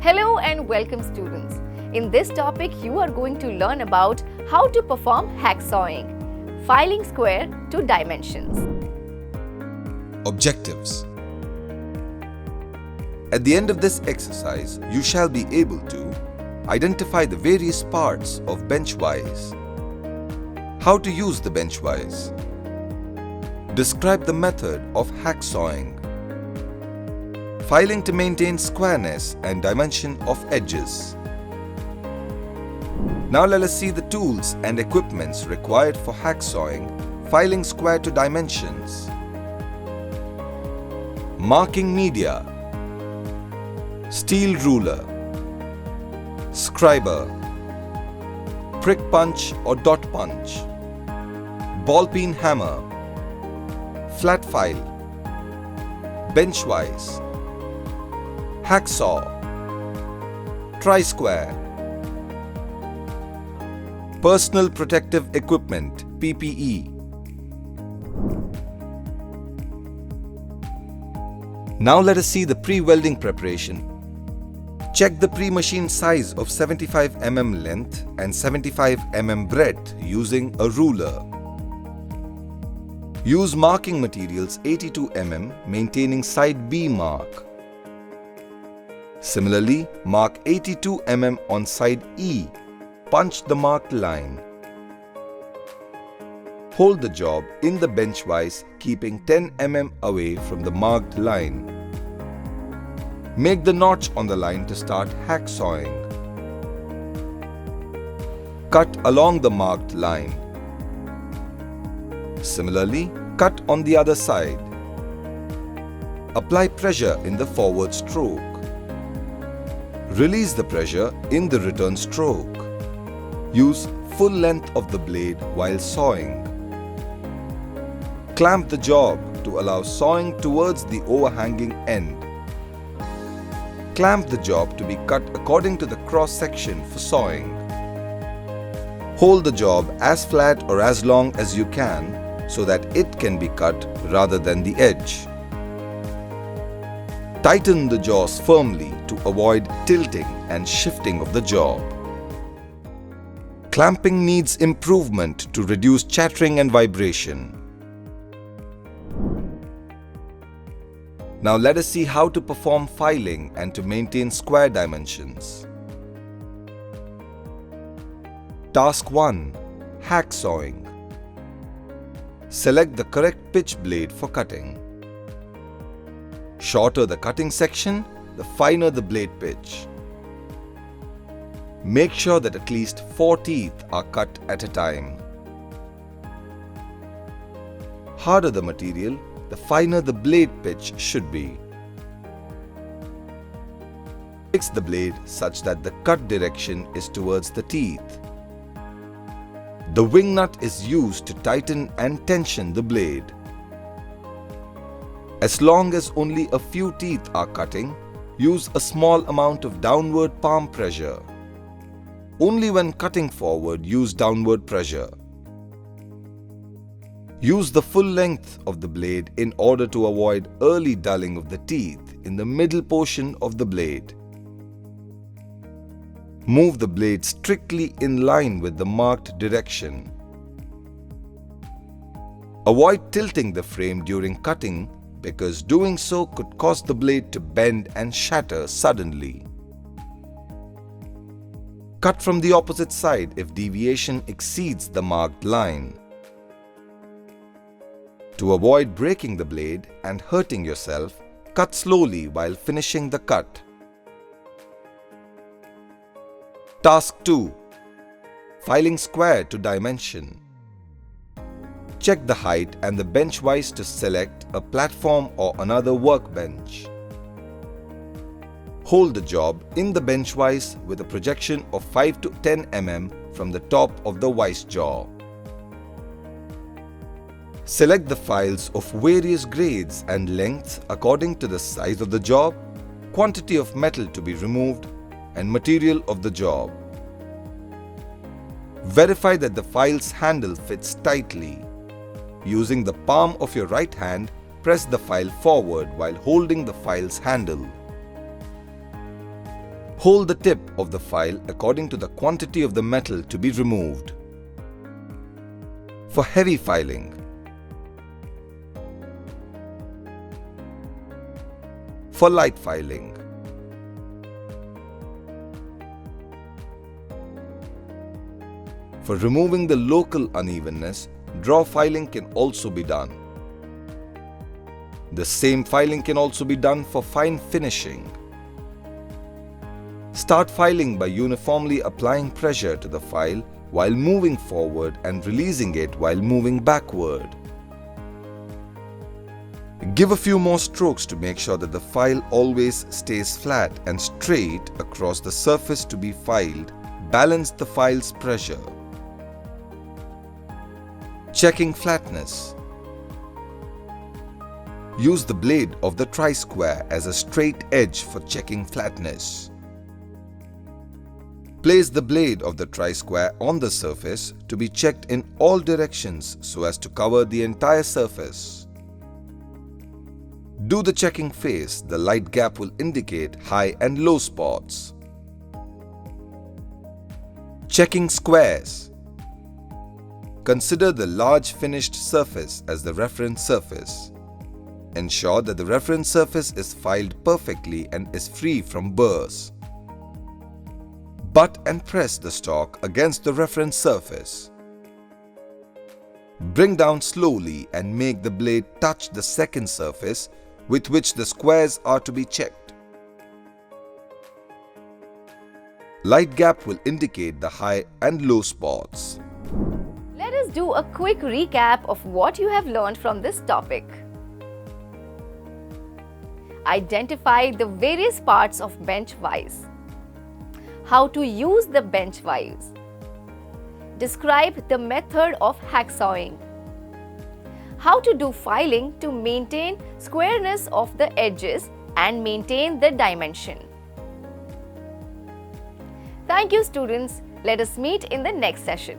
Hello and welcome students. In this topic, you are going to learn about how to perform hacksawing, filing square to dimensions. Objectives. At the end of this exercise, you shall be able to identify the various parts of bench-wise, how to use the bench-wise, describe the method of hacksawing, filing to maintain squareness and dimension of edges. Now let us see the tools and equipments required for hacksawing, filing square to dimensions. Marking media, steel ruler, scriber, prick punch or dot punch, ball peen hammer, flat file, bench-wise, hacksaw, tri-square, personal protective equipment PPE. Now let us see the pre-welding preparation. Check the pre-machined size of 75 mm length and 75 mm breadth using a ruler. Use marking materials 82 mm maintaining side B mark. Similarly, mark 82 mm on side E. Punch the marked line. Hold the job in the bench-wise, keeping 10 mm away from the marked line. Make the notch on the line to start hacksawing. Cut along the marked line. Similarly, cut on the other side. Apply pressure in the forward stroke. Release the pressure in the return stroke. Use full length of the blade while sawing. Clamp the job to allow sawing towards the overhanging end. Clamp the job to be cut according to the cross section for sawing. Hold the job as flat or as long as you can so that it can be cut rather than the edge. Tighten the jaws firmly to avoid tilting and shifting of the job. Clamping needs improvement to reduce chattering and vibration. Now let us see how to perform filing and to maintain square dimensions. Task 1. Hacksawing. Select the correct pitch blade for cutting. Shorter the cutting section, the finer the blade pitch. Make sure that at least 4 teeth are cut at a time. Harder the material, the finer the blade pitch should be. Fix the blade such that the cut direction is towards the teeth. The wing nut is used to tighten and tension the blade. As long as only a few teeth are cutting, use a small amount of downward palm pressure. Only when cutting forward, use downward pressure. Use the full length of the blade in order to avoid early dulling of the teeth in the middle portion of the blade. Move the blade strictly in line with the marked direction. Avoid tilting the frame during cutting because doing so could cause the blade to bend and shatter suddenly. Cut from the opposite side if deviation exceeds the marked line. To avoid breaking the blade and hurting yourself, cut slowly while finishing the cut. Task 2. Filing square to dimension. Check the height and the bench-wise to select a platform or another workbench. Hold the job in the bench-wise with a projection of 5 to 10 mm from the top of the vise jaw. Select the files of various grades and lengths according to the size of the job, quantity of metal to be removed, and material of the job. Verify that the file's handle fits tightly. Using the palm of your right hand, press the file forward while holding the file's handle. Hold the tip of the file according to the quantity of the metal to be removed. For heavy filing, for light filing, for removing the local unevenness, draw filing can also be done. The same filing can also be done for fine finishing. Start filing by uniformly applying pressure to the file while moving forward and releasing it while moving backward. Give a few more strokes to make sure that the file always stays flat and straight across the surface to be filed. Balance the file's pressure. Checking flatness. Use the blade of the tri-square as a straight edge for checking flatness. Place the blade of the tri-square on the surface to be checked in all directions so as to cover the entire surface. Do the checking phase. The light gap will indicate high and low spots. Checking squares. Consider the large finished surface as the reference surface. Ensure that the reference surface is filed perfectly and is free from burrs. Butt and press the stock against the reference surface. Bring down slowly and make the blade touch the second surface with which the squares are to be checked. Light gap will indicate the high and low spots. Let us do a quick recap of what you have learned from this topic. Identify the various parts of bench vise. How to use the bench vise. Describe the method of hacksawing. How to do filing to maintain squareness of the edges and maintain the dimension. Thank you, students. Let us meet in the next session.